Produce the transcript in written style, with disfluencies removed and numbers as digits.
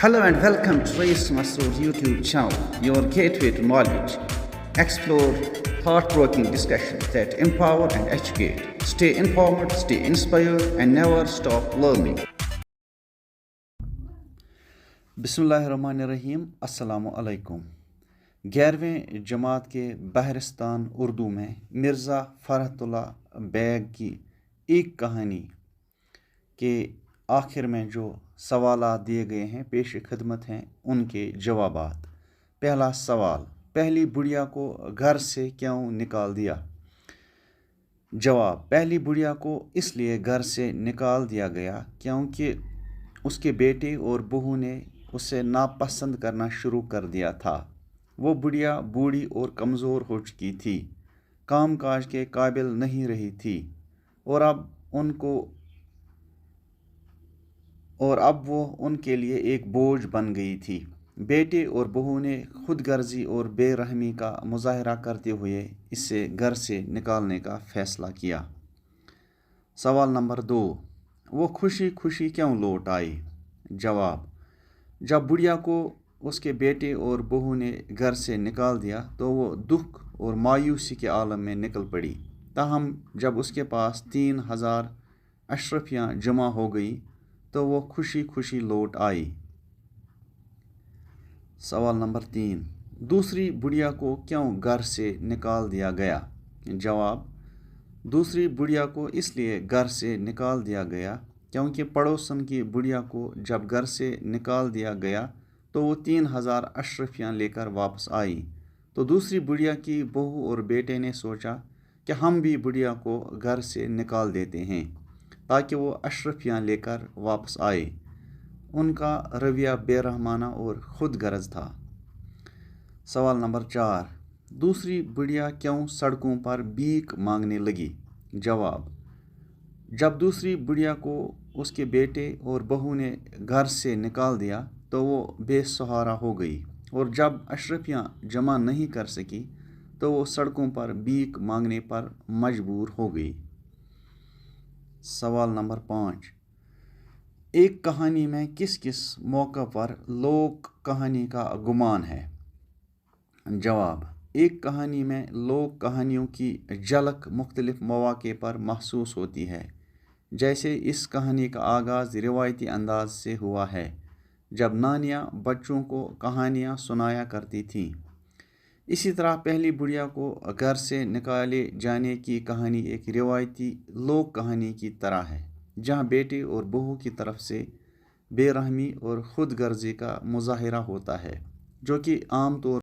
Hello and welcome to Rais Masroor's YouTube channel, your gateway to knowledge. Explore thought-provoking discussions that empower and educate. Stay informed, stay inspired, and never stop learning. बिस्मिल्लाहिर्रहमानिर्रहीम। अस्सलामु अलैकुम। 11वें जमात के बहरिस्तान उर्दू में Mirza फ़रहतुल्लाह bag की एक कहानी के आखिर में जो सवालात दिए गए हैं पेश खिदमत हैं उनके जवाबात। पहला सवाल, पहली बुढ़िया को घर से क्यों निकाल दिया? जवाब, पहली बुढ़िया को इसलिए घर से निकाल दिया गया क्योंकि उसके बेटे और बहू ने उसे नापसंद करना शुरू कर दिया था। वो बुढ़िया बूढ़ी और कमज़ोर हो चुकी थी, काम काज के काबिल नहीं रही थी और अब वो उनके लिए एक बोझ बन गई थी। बेटे और बहू ने खुदगर्जी और बेरहमी का मुजाहरा करते हुए इसे घर से निकालने का फ़ैसला किया। सवाल नंबर 2, वो खुशी खुशी क्यों लौट आई? जवाब, जब बुढ़िया को उसके बेटे और बहू ने घर से निकाल दिया तो वो दुख और मायूसी के आलम में निकल पड़ी। ताहम जब उसके पास 3000 अशरफियाँ जमा हो गई तो वो खुशी खुशी लौट आई। सवाल नंबर 3, दूसरी बुढ़िया को क्यों घर से निकाल दिया गया? जवाब, दूसरी बुढ़िया को इसलिए घर से निकाल दिया गया क्योंकि पड़ोसन की बुढ़िया को जब घर से निकाल दिया गया तो वो 3000 अशरफियाँ लेकर वापस आई। तो दूसरी बुढ़िया की बहू और बेटे ने सोचा कि हम भी बुढ़िया को घर से निकाल देते हैं ताकि वो अशरफियाँ लेकर वापस आए। उनका रवैया बेरहमाना और खुद गर्ज था। सवाल नंबर 4, दूसरी बुढ़िया क्यों सड़कों पर भीख मांगने लगी? जवाब, जब दूसरी बुढ़िया को उसके बेटे और बहू ने घर से निकाल दिया तो वो बेसहारा हो गई और जब अशरफियाँ जमा नहीं कर सकी तो वो सड़कों पर भीख मांगने पर मजबूर हो गई। सवाल नंबर 5, एक कहानी में किस किस मौका पर लोक कहानी का गुमान है? जवाब, एक कहानी में लोक कहानियों की झलक मुख्तलिफ मौके पर महसूस होती है। जैसे इस कहानी का आगाज़ रिवायती अंदाज से हुआ है जब नानियाँ बच्चों को कहानियाँ सुनाया करती थीं। इसी तरह पहली बुढ़िया को घर से निकाले जाने की कहानी एक रिवायती लोक कहानी की तरह है जहाँ बेटे और बहू की तरफ से बेरहमी और खुदगर्जी का मुजाहरा होता है जो कि आम तौर